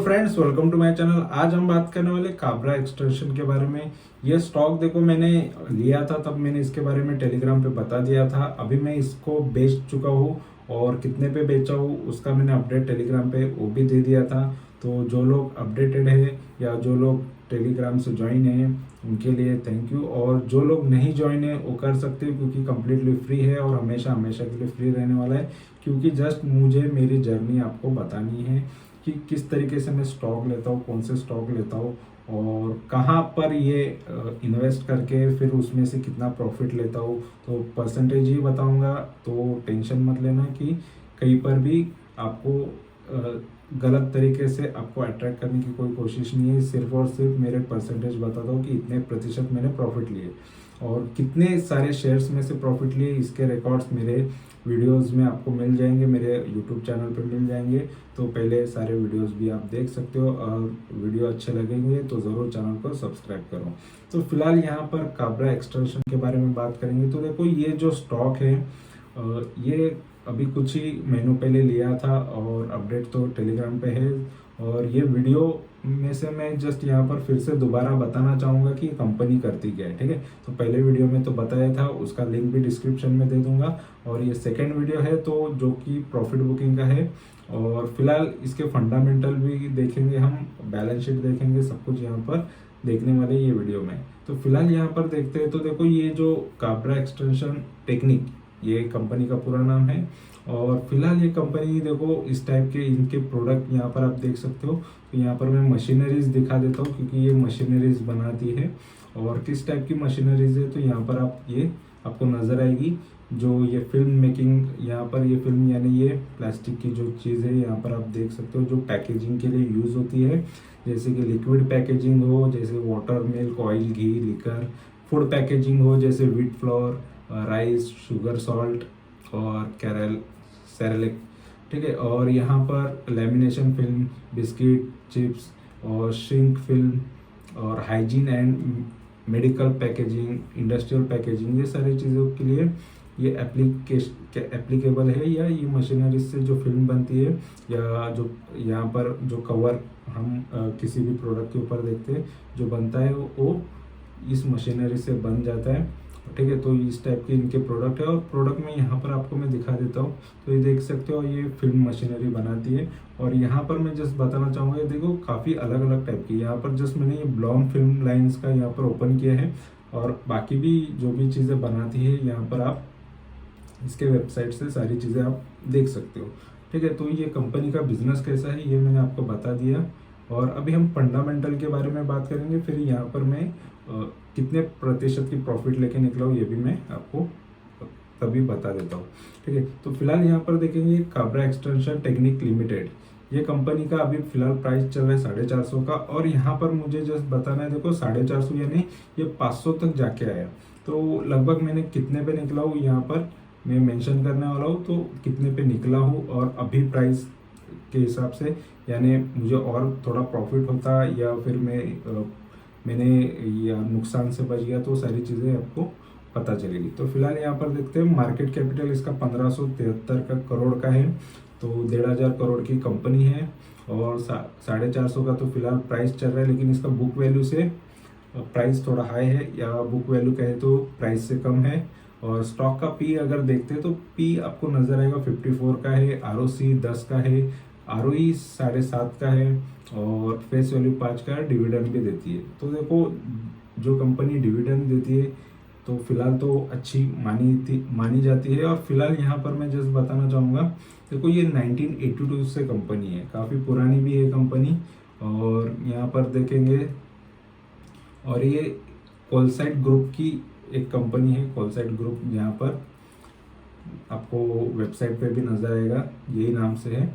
Friends, welcome to my channel. आज हम बात करने वाले काबरा एक्सटेंशन के बारे में। ये स्टॉक देखो, मैंने लिया था तब मैंने इसके बारे में टेलीग्राम पे बता दिया था। अभी मैं इसको बेच चुका हूँ और कितने पे बेचा हूँ उसका मैंने अपडेट टेलीग्राम पे वो भी दे दिया था। तो जो लोग अपडेटेड है या जो लोग टेलीग्राम से ज्वाइन है उनके लिए थैंक यू, और जो लोग नहीं ज्वाइन है वो कर सकते हो क्योंकि कम्प्लीटली फ्री है और हमेशा हमेशा के लिए फ्री रहने वाला है। क्योंकि जस्ट मुझे मेरी जर्नी आपको बतानी है कि किस तरीके से मैं स्टॉक लेता हूँ, कौन से स्टॉक लेता हूँ और कहाँ पर ये इन्वेस्ट करके फिर उसमें से कितना प्रॉफिट लेता हूँ। तो परसेंटेज ही बताऊँगा, तो टेंशन मत लेना कि कहीं पर भी आपको गलत तरीके से आपको अट्रैक्ट करने की कोई कोशिश नहीं है। सिर्फ और सिर्फ मेरे परसेंटेज बताता हूँ कि इतने प्रतिशत मैंने प्रॉफिट लिए और कितने सारे शेयर्स में से प्रॉफिट लिए। इसके रिकॉर्ड्स मेरे वीडियोस में आपको मिल जाएंगे, मेरे यूट्यूब चैनल पे मिल जाएंगे। तो पहले सारे वीडियोस भी आप देख सकते हो और वीडियो अच्छे लगेंगे तो ज़रूर चैनल को सब्सक्राइब करो। तो फिलहाल यहाँ पर काबरा एक्सटेंशन के बारे में बात करेंगे। तो देखो, ये जो स्टॉक है ये अभी कुछ ही महीनों पहले लिया था और अपडेट तो टेलीग्राम पे है। और ये वीडियो में से मैं जस्ट यहाँ पर फिर से दोबारा बताना चाहूँगा कि कंपनी करती क्या है, ठीक है। तो पहले वीडियो में तो बताया था, उसका लिंक भी डिस्क्रिप्शन में दे दूंगा। और ये सेकेंड वीडियो है तो जो कि प्रॉफिट बुकिंग का है। और फिलहाल इसके फंडामेंटल भी देखेंगे, हम बैलेंस शीट देखेंगे, सब कुछ यहाँ पर देखने वाले ये वीडियो में। तो फिलहाल यहाँ पर देखते हैं। तो देखो, ये जो काबरा एक्सटेंशन टेक्निक, ये कंपनी का पूरा नाम है। और फिलहाल ये कंपनी देखो, इस टाइप के इनके प्रोडक्ट यहाँ पर आप देख सकते हो। तो यहाँ पर मैं मशीनरीज दिखा देता हूँ क्योंकि ये मशीनरीज बनाती है। और किस टाइप की मशीनरीज है तो यहाँ पर आप ये आपको नज़र आएगी। जो ये फिल्म मेकिंग, यहाँ पर ये फिल्म यानी ये प्लास्टिक की जो चीज़ है यहाँ पर आप देख सकते हो, जो पैकेजिंग के लिए यूज़ होती है। जैसे कि लिक्विड पैकेजिंग हो, जैसे वाटर, मिल्क, ऑयल, घी, लिकर। फूड पैकेजिंग हो, जैसे wheat flour, rice, sugar, salt और कैरल सेरेलिक, ठीक है। और यहाँ पर लेमिनेशन फिल्म, बिस्किट, चिप्स और श्रिंक फिल्म और hygiene and medical packaging, industrial packaging, ये सारी चीज़ों के लिए ये एप्लीकेबल है। या ये मशीनरी से जो फिल्म बनती है या जो यहाँ पर जो कवर हम किसी भी प्रोडक्ट के ऊपर देखते हैं जो बनता है वो इस मशीनरी से बन जाता है, ठीक है। तो इस टाइप के इनके प्रोडक्ट है और प्रोडक्ट में यहाँ पर आपको मैं दिखा देता हूँ। तो ये देख सकते हो, ये फिल्म मशीनरी बनाती है। और यहाँ पर मैं जस्ट बताना चाहूँगा, देखो काफ़ी अलग अलग टाइप की। यहाँ पर जस्ट मैंने ये ब्लॉन फिल्म लाइन्स का यहाँ पर ओपन किया है और बाकी भी जो भी चीज़ें बनाती है यहाँ पर आप इसके वेबसाइट से सारी चीज़ें आप देख सकते हो, ठीक है। तो ये कंपनी का बिजनेस कैसा है ये मैंने आपको बता दिया। और अभी हम फंडामेंटल के बारे में बात करेंगे। फिर यहाँ पर मैं कितने प्रतिशत की प्रॉफिट लेके निकला हूँ ये भी मैं आपको तभी बता देता हूँ, ठीक है। तो फिलहाल यहाँ पर देखेंगे काबरा एक्सटेंशन टेक्निक लिमिटेड, ये कंपनी का अभी फिलहाल प्राइस चल रहा है 450 का। और यहाँ पर मुझे जस्ट बताना है, देखो 450 यानी ये 500 तक जाके आया। तो लगभग मैंने कितने पे निकला हूँ यहाँ पर मैं मेंशन करने वाला हूँ। तो कितने पे निकला हूँ और अभी प्राइस के हिसाब से, यानी मुझे और थोड़ा प्रॉफिट होता या फिर मैंने या नुकसान से बच गया, तो सारी चीज़ें आपको पता चलेगी। तो फिलहाल यहाँ पर देखते हैं, मार्केट कैपिटल इसका 1573 करोड़ का है। तो 1500 करोड़ की कंपनी है और 450 का तो फिलहाल प्राइस चल रहा है। लेकिन इसका बुक वैल्यू से प्राइस थोड़ा हाई है, या बुक वैल्यू कहे तो प्राइस से कम है। और स्टॉक का पी अगर देखते हैं तो पी आपको नजर आएगा 54 का है, आरओसी 10 का है, आरओई 7.5 का है और फेस वैल्यू 5 का है। डिविडेंड भी देती है। तो देखो, जो कंपनी डिविडेंड देती है तो फिलहाल तो अच्छी मानी जाती है। और फिलहाल यहाँ पर मैं जस्ट बताना चाहूँगा, देखो ये 1982 से कंपनी है, काफ़ी पुरानी भी है कंपनी। और यहाँ पर देखेंगे, और ये कोलसाइट ग्रुप की एक कंपनी है, कोलसाइट ग्रुप, यहाँ पर आपको वेबसाइट पे भी नजर आएगा, यही नाम से है।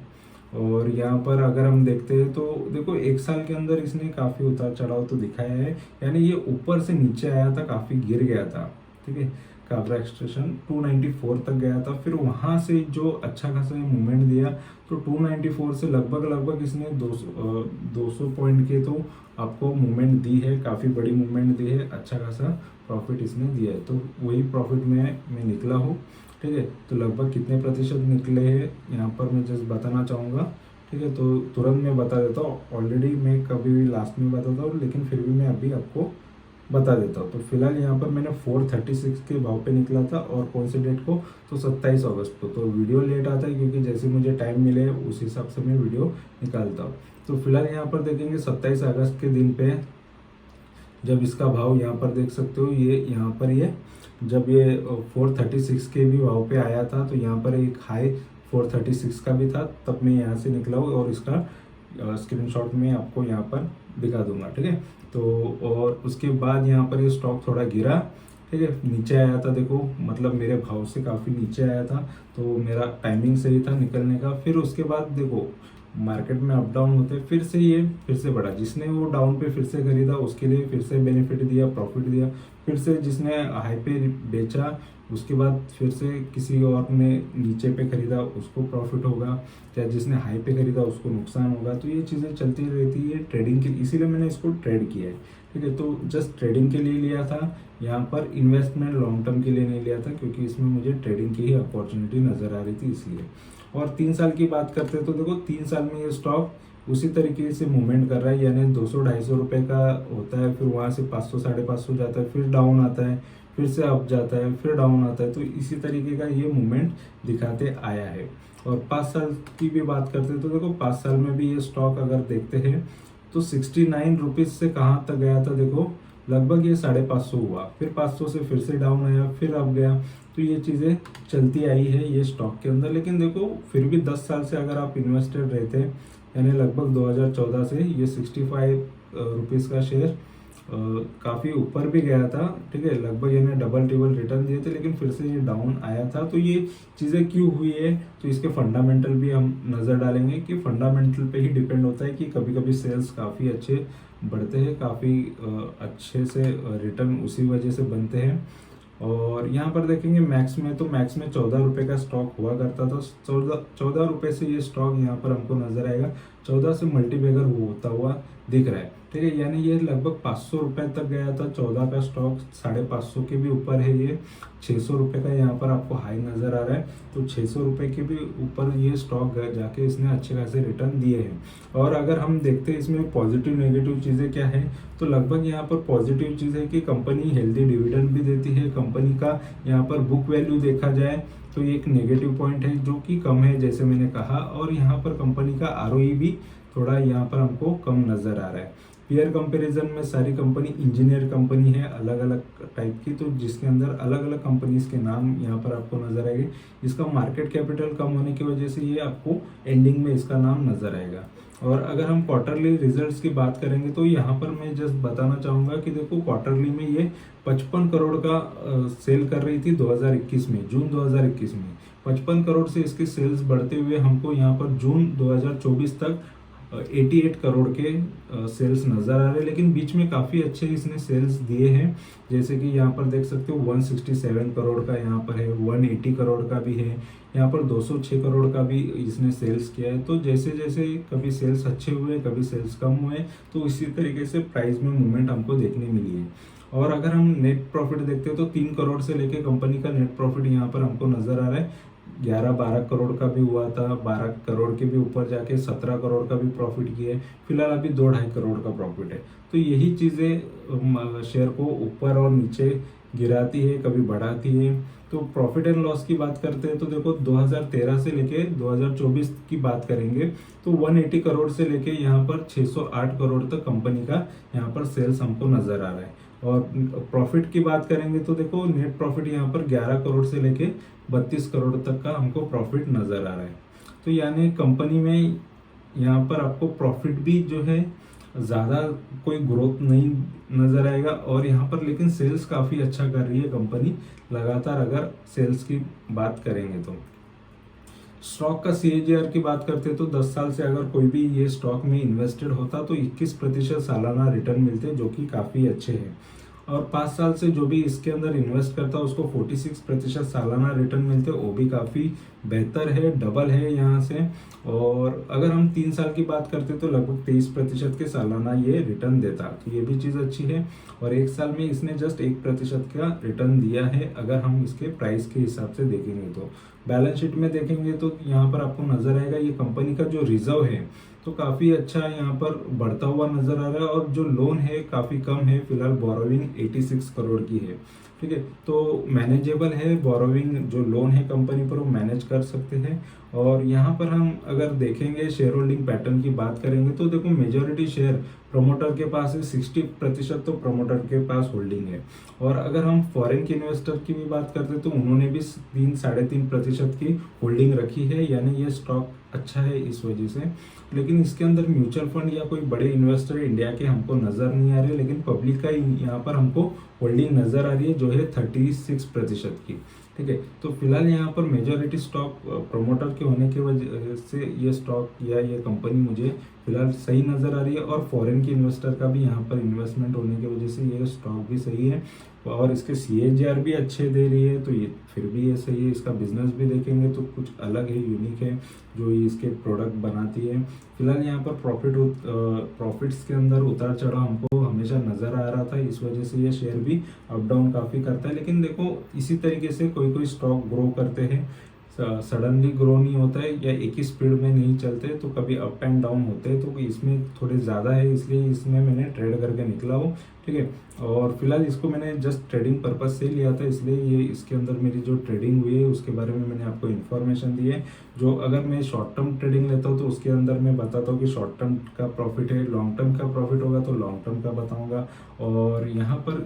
और यहाँ पर अगर हम देखते हैं तो देखो, एक साल के अंदर इसने काफ़ी उतार चढ़ाव तो दिखाया है। यानी ये ऊपर से नीचे आया था, काफ़ी गिर गया था, ठीक है। काबरा एक्सटेंशन 294 तक गया था, फिर वहाँ से जो अच्छा खासा मूवमेंट दिया तो 294 से लगभग इसने 200 पॉइंट के तो आपको मूवमेंट दी है, काफ़ी बड़ी मूवमेंट दी है, अच्छा खासा प्रॉफिट इसने दिया है। तो वही प्रॉफिट में मैं निकला हूँ, ठीक है। तो लगभग कितने प्रतिशत निकले हैं यहाँ पर मैं जस्ट बताना चाहूँगा, ठीक है, तो तुरंत मैं बता देता हूँ। ऑलरेडी मैं कभी भी लास्ट में बताता हूँ, लेकिन फिर भी मैं अभी आपको बता देता हूँ। तो फिलहाल यहाँ पर मैंने 436 के भाव पे निकला था, और कौन से डेट को, तो 27 अगस्त को। तो वीडियो लेट आता है क्योंकि जैसे मुझे टाइम मिले उस हिसाब से मैं वीडियो निकालता हूँ। तो फिलहाल यहाँ पर देखेंगे 27 अगस्त के दिन पे जब इसका भाव यहाँ पर देख सकते हो, ये यहाँ पर ये जब ये 436 के भी भाव पे आया था, तो यहाँ पर एक हाई 436 का भी था, तब मैं यहाँ से निकला हूँ, और इसका स्क्रीनशॉट में आपको यहाँ पर दिखा दूंगा। ठीक है, तो और उसके बाद यहाँ पर ये स्टॉक थोड़ा गिरा, ठीक है, नीचे आया था, देखो मतलब मेरे भाव से काफ़ी नीचे आया था, तो मेरा टाइमिंग सही था निकलने का। फिर उसके बाद देखो मार्केट में अप डाउन होते, फिर से ये फिर से बढ़ा, जिसने वो डाउन पे फिर से खरीदा उसके लिए फिर से बेनिफिट दिया, प्रॉफिट दिया। फिर से जिसने हाई पे बेचा उसके बाद फिर से किसी और ने नीचे पे खरीदा उसको प्रॉफिट होगा, या जिसने हाई पे खरीदा उसको नुकसान होगा। तो ये चीज़ें चलती रहती है ट्रेडिंग के, इसीलिए मैंने इसको ट्रेड किया है। ठीक है, तो जस्ट ट्रेडिंग के लिए लिया था, यहाँ पर इन्वेस्टमेंट लॉन्ग टर्म के लिए नहीं लिया था, क्योंकि इसमें मुझे ट्रेडिंग की ही अपॉर्चुनिटी नज़र आ रही थी इसलिए। और 3 साल की बात करते हैं तो देखो 3 साल में ये स्टॉक उसी तरीके से मूवमेंट कर रहा है, यानी 200-250 रुपये का होता है, फिर वहाँ से 500-550 जाता है, फिर डाउन आता है, फिर से अप जाता है, फिर डाउन आता है। तो इसी तरीके का ये मूवमेंट दिखाते आया है। और 5 साल की भी बात करते हैं तो देखो 5 साल में भी ये स्टॉक अगर देखते हैं तो 69 रुपीज़ से कहाँ तक गया था, देखो लगभग ये 550 हुआ, फिर 500 से फिर से डाउन आया, फिर अप गया। तो ये चीज़ें चलती आई है ये स्टॉक के अंदर। लेकिन देखो फिर भी 10 साल से अगर आप इन्वेस्टेड रहते हैं, यानी लगभग 2014 से ये 65 रुपीज़ का शेयर काफ़ी ऊपर भी गया था। ठीक है, लगभग यानी डबल टेबल रिटर्न दिए थे, लेकिन फिर से ये डाउन आया था। तो ये चीज़ें क्यों हुई है, तो इसके फंडामेंटल भी हम नज़र डालेंगे कि फंडामेंटल पे ही डिपेंड होता है कि कभी कभी सेल्स काफ़ी अच्छे बढ़ते हैं, काफ़ी अच्छे से रिटर्न उसी वजह से बनते हैं। और यहाँ पर देखेंगे मैक्स में, तो मैक्स में 14 रुपये का स्टॉक हुआ करता था। 14 रुपये से ये स्टॉक यहाँ पर हमको नजर आएगा 14 से मल्टीबैगर होता हुआ दिख रहा है। ठीक है, यानी ये लगभग 500 रुपये तक गया था 14 का स्टॉक, 550 के भी ऊपर है ये, 600 रुपये का यहाँ पर आपको हाई नज़र आ रहा है। तो 600 रुपये के भी ऊपर ये स्टॉक जाके इसने अच्छे खासे रिटर्न दिए हैं। और अगर हम देखते हैं इसमें पॉजिटिव नेगेटिव चीज़ें क्या है, तो लगभग यहाँ पर पॉजिटिव चीज़ है कि कंपनी हेल्दी डिविडेंड भी देती है। कंपनी का यहाँ पर बुक वैल्यू देखा जाए तो ये एक नेगेटिव पॉइंट है जो कि कम है जैसे मैंने कहा। और यहाँ पर कंपनी का आरओई भी थोड़ा यहाँ पर हमको कम नज़र आ रहा है। पीयर कंपैरिजन में सारी कंपनी इंजीनियर कंपनी है अलग अलग टाइप की, तो जिसके अंदर अलग अलग कंपनीज के नाम यहाँ पर आपको नजर आएंगे। इसका मार्केट कैपिटल कम होने की वजह से ये आपको एंडिंग में इसका नाम नजर आएगा। और अगर हम क्वार्टरली रिजल्ट्स की बात करेंगे तो यहाँ पर मैं जस्ट बताना चाहूँगा कि देखो क्वार्टरली में ये 55 करोड़ का सेल कर रही थी 2021 में, जून 2021 में 55 करोड़ से इसकी सेल्स बढ़ते हुए हमको यहाँ पर जून 2024 तक 88 करोड़ के सेल्स नज़र आ रहे हैं। लेकिन बीच में काफ़ी अच्छे इसने सेल्स दिए हैं, जैसे कि यहाँ पर देख सकते हो 167 करोड़ का यहाँ पर है, 180 करोड़ का भी है, यहाँ पर 206 करोड़ का भी इसने सेल्स किया है। तो जैसे जैसे कभी सेल्स अच्छे हुए कभी सेल्स कम हुए, तो इसी तरीके से प्राइस में मूवमेंट हमको देखने मिली है। और अगर हम नेट प्रॉफिट देखते हैं तो 3 करोड़ से लेके कंपनी का नेट प्रॉफिट यहाँ पर हमको नज़र आ रहा है। 11-12 करोड़ का भी हुआ था, 12 करोड़ के भी ऊपर जाके 17 करोड़ का भी प्रॉफिट किया है। फिलहाल अभी 2-2.5 करोड़ का प्रॉफिट है। तो यही चीज़ें शेयर को ऊपर और नीचे गिराती है, कभी बढ़ाती है। तो प्रॉफिट एंड लॉस की बात करते हैं तो देखो 2013 से लेके 2024 की बात करेंगे तो 180 करोड़ से लेके यहाँ पर 608 करोड़ तक कंपनी का यहाँ पर सेल्स हमको नज़र आ रहा है। और प्रॉफिट की बात करेंगे तो देखो नेट प्रॉफिट यहाँ पर 11 करोड़ से लेके 32 करोड़ तक का हमको प्रॉफिट नज़र आ रहा है। तो यानी कंपनी में यहाँ पर आपको प्रॉफिट भी जो है ज़्यादा कोई ग्रोथ नहीं नज़र आएगा। और यहाँ पर लेकिन सेल्स काफ़ी अच्छा कर रही है कंपनी लगातार, अगर सेल्स की बात करेंगे तो। स्टॉक का CAGR की बात करते हैं तो 10 साल से अगर कोई भी ये स्टॉक में इन्वेस्टेड होता तो 21% सालाना रिटर्न मिलते, जो कि काफ़ी अच्छे हैं। और 5 साल से जो भी इसके अंदर इन्वेस्ट करता है उसको 46% सालाना रिटर्न मिलते हैं, वो भी काफ़ी बेहतर है, डबल है यहाँ से। और अगर हम 3 साल की बात करते तो लगभग 23% के सालाना ये रिटर्न देता, तो ये भी चीज़ अच्छी है। और 1 साल में इसने जस्ट 1% का रिटर्न दिया है अगर हम इसके प्राइस के हिसाब से देखेंगे तो। बैलेंस शीट में देखेंगे तो यहाँ पर आपको नजर आएगा ये कंपनी का जो रिजर्व है तो काफ़ी अच्छा यहाँ पर बढ़ता हुआ नजर आ रहा है, और जो लोन है काफ़ी कम है, फिलहाल बोरोविंग 86 करोड़ की है। ठीक है, तो मैनेजेबल है बोरोविंग, जो लोन है कंपनी पर वो मैनेज कर सकते हैं। और यहाँ पर हम अगर देखेंगे शेयर होल्डिंग पैटर्न की बात करेंगे तो देखो मेजोरिटी शेयर प्रमोटर के पास है, 60% तो प्रमोटर के पास होल्डिंग है। और अगर हम फॉरेन के इन्वेस्टर की भी बात करते हैं तो उन्होंने भी 3-3.5% की होल्डिंग रखी है, यानी ये स्टॉक अच्छा है इस वजह से। लेकिन इसके अंदर म्यूचुअल फंड या कोई बड़े इन्वेस्टर इंडिया के हमको नजर नहीं आ रहे, लेकिन पब्लिक का यहाँ पर हमको होल्डिंग नजर आ रही है जो है 36% की। ठीक है, तो फिलहाल यहाँ पर मेजोरिटी स्टॉक प्रोमोटर के होने की वजह से ये स्टॉक या ये कंपनी मुझे फिलहाल सही नज़र आ रही है। और फॉरेन के इन्वेस्टर का भी यहाँ पर इन्वेस्टमेंट होने की वजह से ये स्टॉक भी सही है, और इसके CAGR भी अच्छे दे रही है, तो ये फिर भी ये सही है। इसका बिजनेस भी देखेंगे तो कुछ अलग है, यूनिक है जो ये इसके प्रोडक्ट बनाती है। फिलहाल यहाँ पर प्रॉफिट्स के अंदर उतार चढ़ाव हमको हमेशा नज़र आ रहा था, इस वजह से ये शेयर भी अप डाउन काफ़ी करता है। लेकिन देखो इसी तरीके से कोई कोई स्टॉक ग्रो करते हैं, सडनली ग्रो नहीं होता है या एक ही स्पीड में नहीं चलते, तो कभी अप एंड डाउन होते हैं, तो इसमें थोड़े ज़्यादा है, इसलिए इसमें मैंने ट्रेड करके निकला हूँ। ठीक है, और फिलहाल इसको मैंने जस्ट ट्रेडिंग पर्पज से लिया था, इसलिए ये इसके अंदर मेरी जो ट्रेडिंग हुई है उसके बारे में मैंने आपको इन्फॉर्मेशन दी है। जो अगर मैं शॉर्ट टर्म ट्रेडिंग लेता हूँ तो उसके अंदर मैं बताता हूँ कि शॉर्ट टर्म का प्रॉफिट है, लॉन्ग टर्म का प्रॉफिट होगा तो लॉन्ग टर्म का बताऊँगा। और यहाँ पर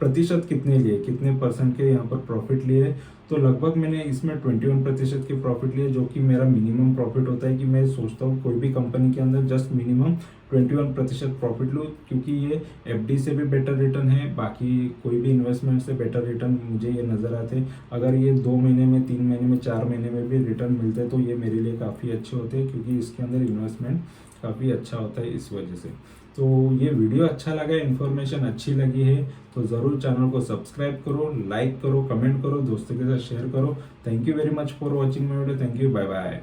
प्रतिशत कितने लिए, कितने परसेंट के यहाँ पर प्रॉफिट लिए, तो लगभग मैंने इसमें 21% के प्रॉफिट लिए, जो कि मेरा मिनिमम प्रॉफिट होता है कि मैं सोचता हूँ कोई भी कंपनी के अंदर जस्ट मिनिमम 21% प्रॉफिट लूँ, क्योंकि ये FD से भी बेटर रिटर्न है, बाकी कोई भी इन्वेस्टमेंट से बेटर रिटर्न मुझे ये नज़र आते हैं। अगर ये 2 महीने में, 3 महीने में, 4 महीने में भी रिटर्न मिलते हैं तो ये मेरे लिए काफ़ी अच्छे होते हैं, क्योंकि इसके अंदर इन्वेस्टमेंट काफ़ी अच्छा होता है इस वजह से। तो ये वीडियो अच्छा लगा, इन्फॉर्मेशन अच्छी लगी है तो ज़रूर चैनल को सब्सक्राइब करो, लाइक करो, कमेंट करो, दोस्तों के साथ शेयर करो। Thank you very much for watching my video. Thank you, bye bye.